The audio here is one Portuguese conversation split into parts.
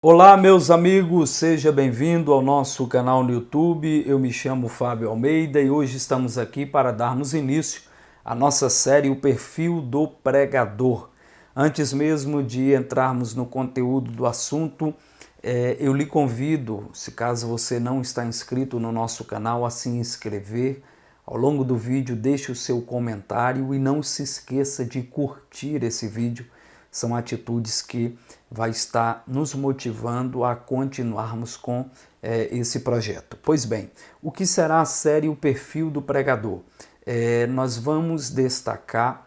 Olá, meus amigos, seja bem-vindo ao nosso canal no YouTube. Eu me chamo Fábio Almeida e hoje estamos aqui para darmos início à nossa série O Perfil do Pregador. Antes mesmo de entrarmos no conteúdo do assunto, eu lhe convido, se caso você não está inscrito no nosso canal, a se inscrever. Ao longo do vídeo, deixe o seu comentário e não se esqueça de curtir esse vídeo. São atitudes que vai estar nos motivando a continuarmos com esse projeto. Pois bem, o que será a série O Perfil do Pregador? Nós vamos destacar,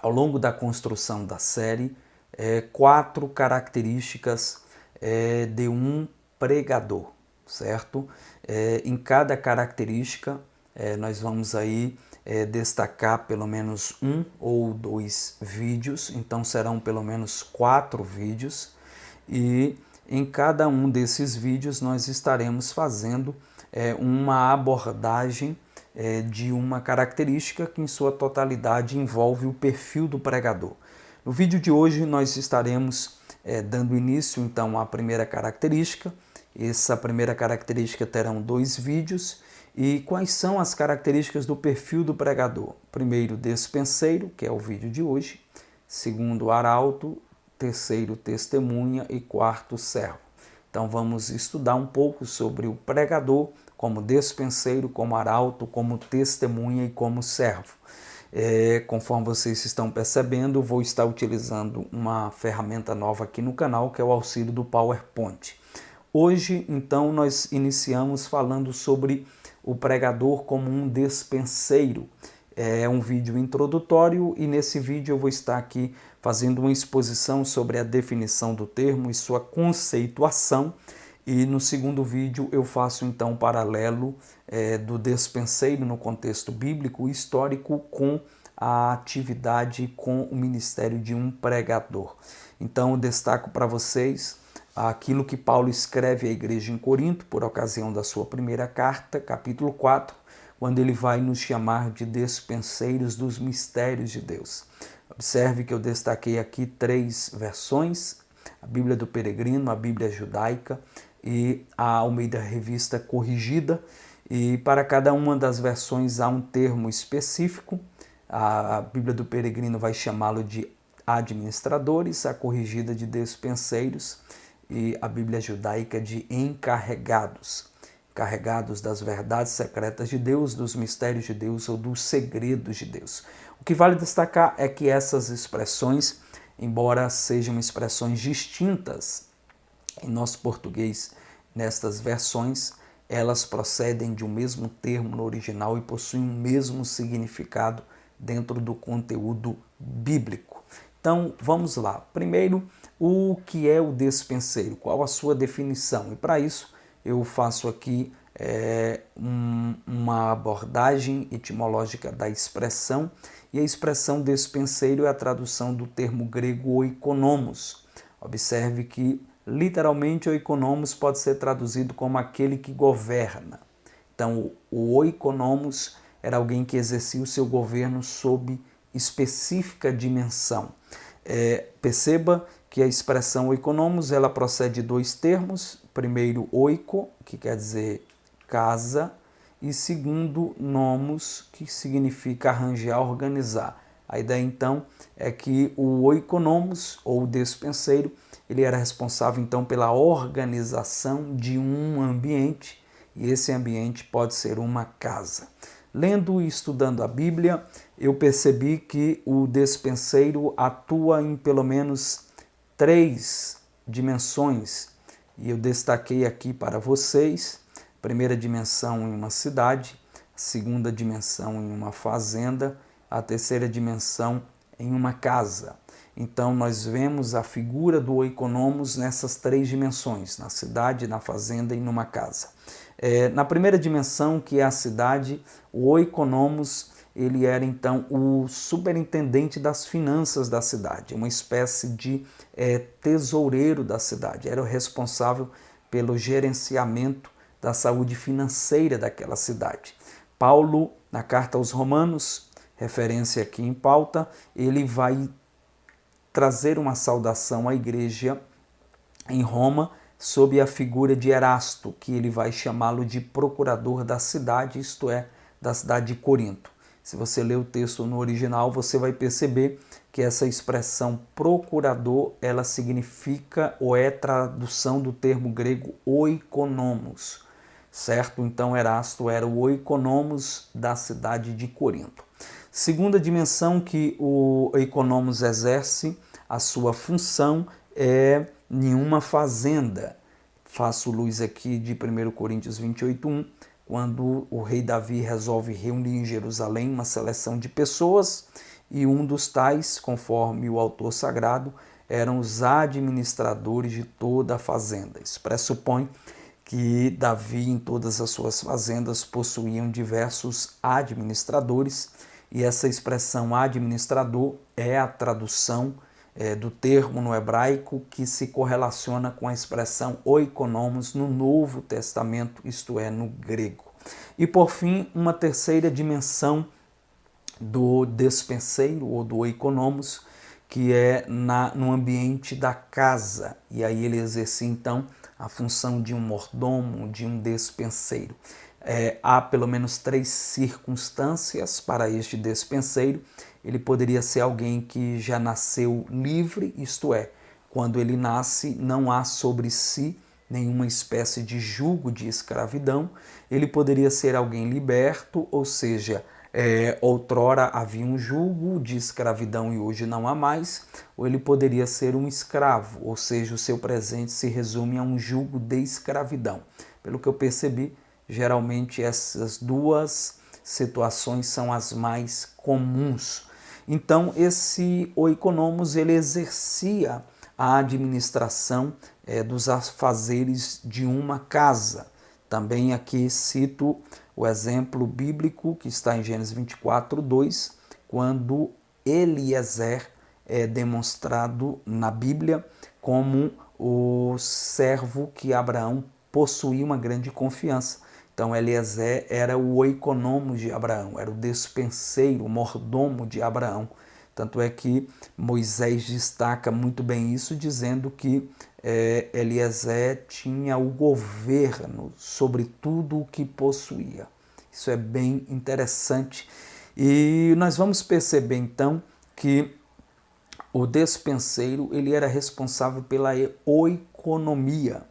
ao longo da construção da série, 4 características de um pregador, certo? Em cada característica, nós vamos aí destacar pelo menos 1 ou 2 vídeos, então serão pelo menos 4 vídeos, e em cada um desses vídeos nós estaremos fazendo uma abordagem de uma característica que em sua totalidade envolve o perfil do pregador. No vídeo de hoje nós estaremos dando início então à primeira característica. Essa primeira característica terão 2 vídeos. E quais são as características do perfil do pregador? Primeiro, despenseiro, que é o vídeo de hoje. Segundo, arauto. Terceiro, testemunha. E quarto, servo. Então vamos estudar um pouco sobre o pregador como despenseiro, como arauto, como testemunha e como servo. Conforme vocês estão percebendo, vou estar utilizando uma ferramenta nova aqui no canal, que é o auxílio do PowerPoint. Hoje, então, nós iniciamos falando sobre o pregador como um despenseiro. É um vídeo introdutório e nesse vídeo eu vou estar aqui fazendo uma exposição sobre a definição do termo e sua conceituação. E no segundo vídeo eu faço então um paralelo do despenseiro no contexto bíblico e histórico com a atividade, com o ministério de um pregador. Então eu destaco para vocês aquilo que Paulo escreve à igreja em Corinto, por ocasião da sua primeira carta, capítulo 4, quando ele vai nos chamar de despenseiros dos mistérios de Deus. Observe que eu destaquei aqui 3 versões, a Bíblia do Peregrino, a Bíblia Judaica e a Almeida Revista Corrigida, e para cada uma das versões há um termo específico. A Bíblia do Peregrino vai chamá-lo de administradores, a Corrigida de despenseiros, e a Bíblia Judaica de encarregados, encarregados das verdades secretas de Deus, dos mistérios de Deus ou dos segredos de Deus. O que vale destacar é que essas expressões, embora sejam expressões distintas em nosso português nestas versões, elas procedem de um mesmo termo no original e possuem o mesmo significado dentro do conteúdo bíblico. Então, vamos lá. Primeiro, o que é o despenseiro? Qual a sua definição? E para isso, eu faço aqui uma abordagem etimológica da expressão. E a expressão despenseiro é a tradução do termo grego oikonomos. Observe que, literalmente, oikonomos pode ser traduzido como aquele que governa. Então, o oikonomos era alguém que exercia o seu governo sob específica dimensão. Perceba que a expressão oikonomos ela procede de 2 termos. Primeiro, oiko, que quer dizer casa, e segundo, nomos, que significa arranjar, organizar. A ideia, então, é que o oikonomos, ou despenseiro, ele era responsável, então, pela organização de um ambiente, e esse ambiente pode ser uma casa. Lendo e estudando a Bíblia, eu percebi que o despenseiro atua em pelo menos 3 dimensões, e eu destaquei aqui para vocês. A primeira dimensão em uma cidade, a segunda dimensão em uma fazenda, a terceira dimensão em uma casa. Então nós vemos a figura do oikonomos nessas 3 dimensões, na cidade, na fazenda e numa casa. Na primeira dimensão, que é a cidade, o oikonomos ele era então o superintendente das finanças da cidade, uma espécie de tesoureiro da cidade, era o responsável pelo gerenciamento da saúde financeira daquela cidade. Paulo, na carta aos Romanos, referência aqui em pauta, ele vai trazer uma saudação à igreja em Roma sob a figura de Erasto, que ele vai chamá-lo de procurador da cidade, isto é, da cidade de Corinto. Se você ler o texto no original, você vai perceber que essa expressão procurador, ela significa ou é tradução do termo grego oikonomos, certo? Então Erasto era o oikonomos da cidade de Corinto. Segunda dimensão que o oikonomos exerce, a sua função é em uma fazenda. Faço luz aqui de 1 Coríntios 28:1, quando o rei Davi resolve reunir em Jerusalém uma seleção de pessoas, e um dos tais, conforme o autor sagrado, eram os administradores de toda a fazenda. Isso pressupõe que Davi, em todas as suas fazendas, possuíam diversos administradores, e essa expressão administrador é a tradução do termo no hebraico que se correlaciona com a expressão oikonomos no Novo Testamento, isto é, no grego. E por fim, uma terceira dimensão do despenseiro ou do oikonomos, que é no ambiente da casa. E aí ele exerce então a função de um mordomo, de um despenseiro. Há pelo menos 3 circunstâncias para este despenseiro. Ele poderia ser alguém que já nasceu livre, isto é, quando ele nasce não há sobre si nenhuma espécie de jugo de escravidão. Ele poderia ser alguém liberto, ou seja, outrora havia um jugo de escravidão e hoje não há mais, ou ele poderia ser um escravo, ou seja, o seu presente se resume a um jugo de escravidão. Pelo que eu percebi, geralmente essas duas situações são as mais comuns. Então, esse oikonomos, ele exercia a administração dos afazeres de uma casa. Também aqui cito o exemplo bíblico que está em Gênesis 24:2, quando Eliezer é demonstrado na Bíblia como o servo que Abraão possuía uma grande confiança. Então Eliezer era o oikonomos de Abraão, era o despenseiro, o mordomo de Abraão. Tanto é que Moisés destaca muito bem isso, dizendo que Eliezer tinha o governo sobre tudo o que possuía. Isso é bem interessante. E nós vamos perceber então que o despenseiro ele era responsável pela oikonomia.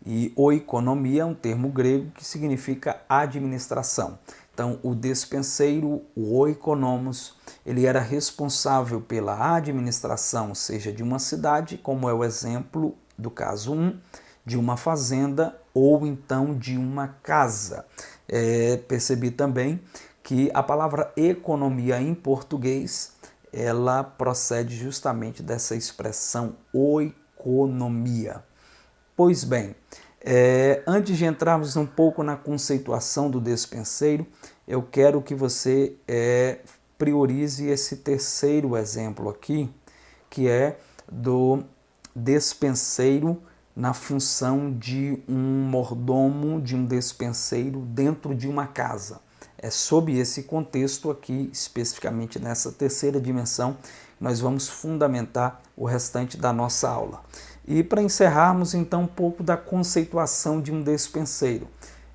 E oikonomia é um termo grego que significa administração. Então, o despenseiro, o oikonomos, ele era responsável pela administração, seja de uma cidade, como é o exemplo do caso 1, de uma fazenda ou então de uma casa. Percebi também que a palavra economia em português, ela procede justamente dessa expressão oikonomia. Pois bem, antes de entrarmos um pouco na conceituação do despenseiro, eu quero que você priorize esse terceiro exemplo aqui, que é do despenseiro na função de um mordomo, de um despenseiro dentro de uma casa. É sob esse contexto aqui, especificamente nessa terceira dimensão, nós vamos fundamentar o restante da nossa aula. E para encerrarmos então um pouco da conceituação de um despenseiro.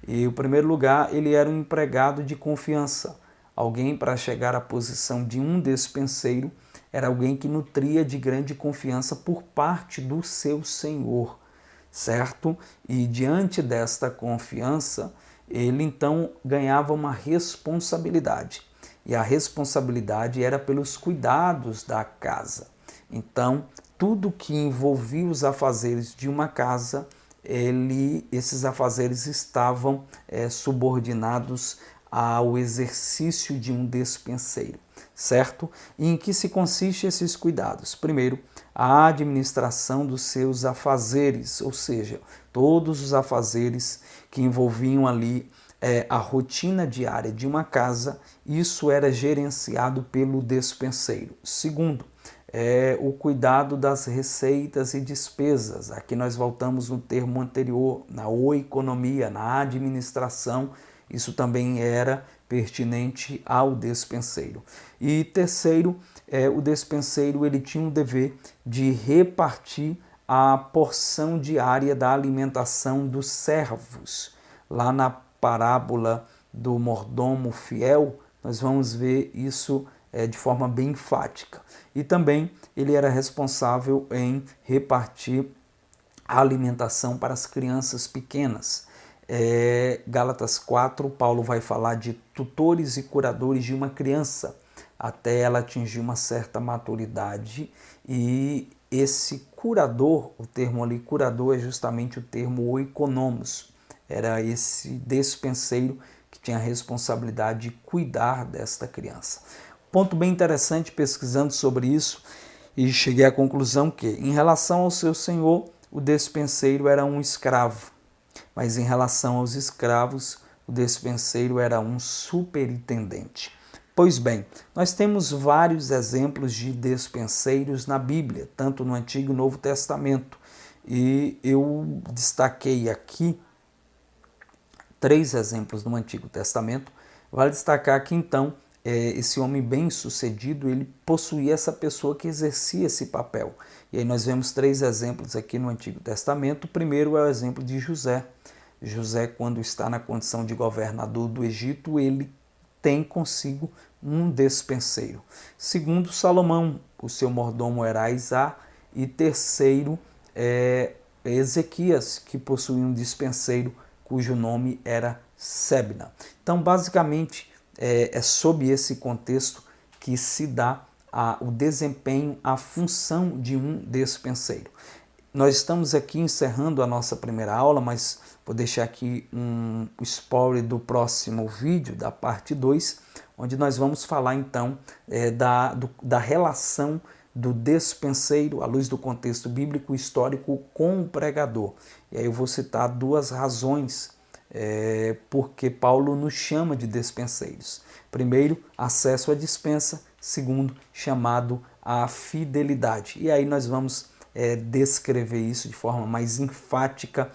E, em primeiro lugar, ele era um empregado de confiança. Alguém para chegar à posição de um despenseiro era alguém que nutria de grande confiança por parte do seu senhor, certo? E diante desta confiança, ele então ganhava uma responsabilidade. E a responsabilidade era pelos cuidados da casa. Então, tudo que envolvia os afazeres de uma casa, esses afazeres estavam subordinados ao exercício de um despenseiro, certo? E em que se consiste esses cuidados? Primeiro, a administração dos seus afazeres, ou seja, todos os afazeres que envolviam ali a rotina diária de uma casa, isso era gerenciado pelo despenseiro. Segundo, o cuidado das receitas e despesas. Aqui nós voltamos no termo anterior, na oikonomia, na administração, isso também era pertinente ao despenseiro. E terceiro, o despenseiro ele tinha o dever de repartir a porção diária da alimentação dos servos. Lá na parábola do mordomo fiel, nós vamos ver isso de forma bem enfática. E também ele era responsável em repartir a alimentação para as crianças pequenas. Gálatas 4, Paulo vai falar de tutores e curadores de uma criança até ela atingir uma certa maturidade, e esse curador, o termo ali curador é justamente o termo oikonomos, era esse despenseiro que tinha a responsabilidade de cuidar desta criança. Ponto bem interessante, pesquisando sobre isso, e cheguei à conclusão que, em relação ao seu senhor, o despenseiro era um escravo, mas em relação aos escravos, o despenseiro era um superintendente. Pois bem, nós temos vários exemplos de despenseiros na Bíblia, tanto no Antigo e Novo Testamento, e eu destaquei aqui 3 exemplos no Antigo Testamento. Vale destacar que então esse homem bem-sucedido, ele possuía essa pessoa que exercia esse papel. E aí nós vemos 3 exemplos aqui no Antigo Testamento. O primeiro é o exemplo de José. José, quando está na condição de governador do Egito, ele tem consigo um despenseiro. Segundo, Salomão, o seu mordomo era Aizá. E terceiro, Ezequias, que possuía um despenseiro cujo nome era Sebna. Então, basicamente, é sob esse contexto que se dá o desempenho, a função de um despenseiro. Nós estamos aqui encerrando a nossa primeira aula, mas vou deixar aqui um spoiler do próximo vídeo, da parte 2, onde nós vamos falar então da relação do despenseiro, à luz do contexto bíblico histórico, com o pregador. E aí eu vou citar 2 razões porque Paulo nos chama de despenseiros. Primeiro, acesso à dispensa. Segundo, chamado à fidelidade. E aí nós vamos descrever isso de forma mais enfática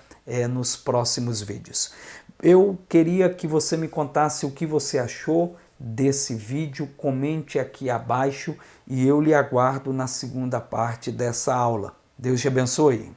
nos próximos vídeos. Eu queria que você me contasse o que você achou desse vídeo, comente aqui abaixo e eu lhe aguardo na segunda parte dessa aula. Deus te abençoe.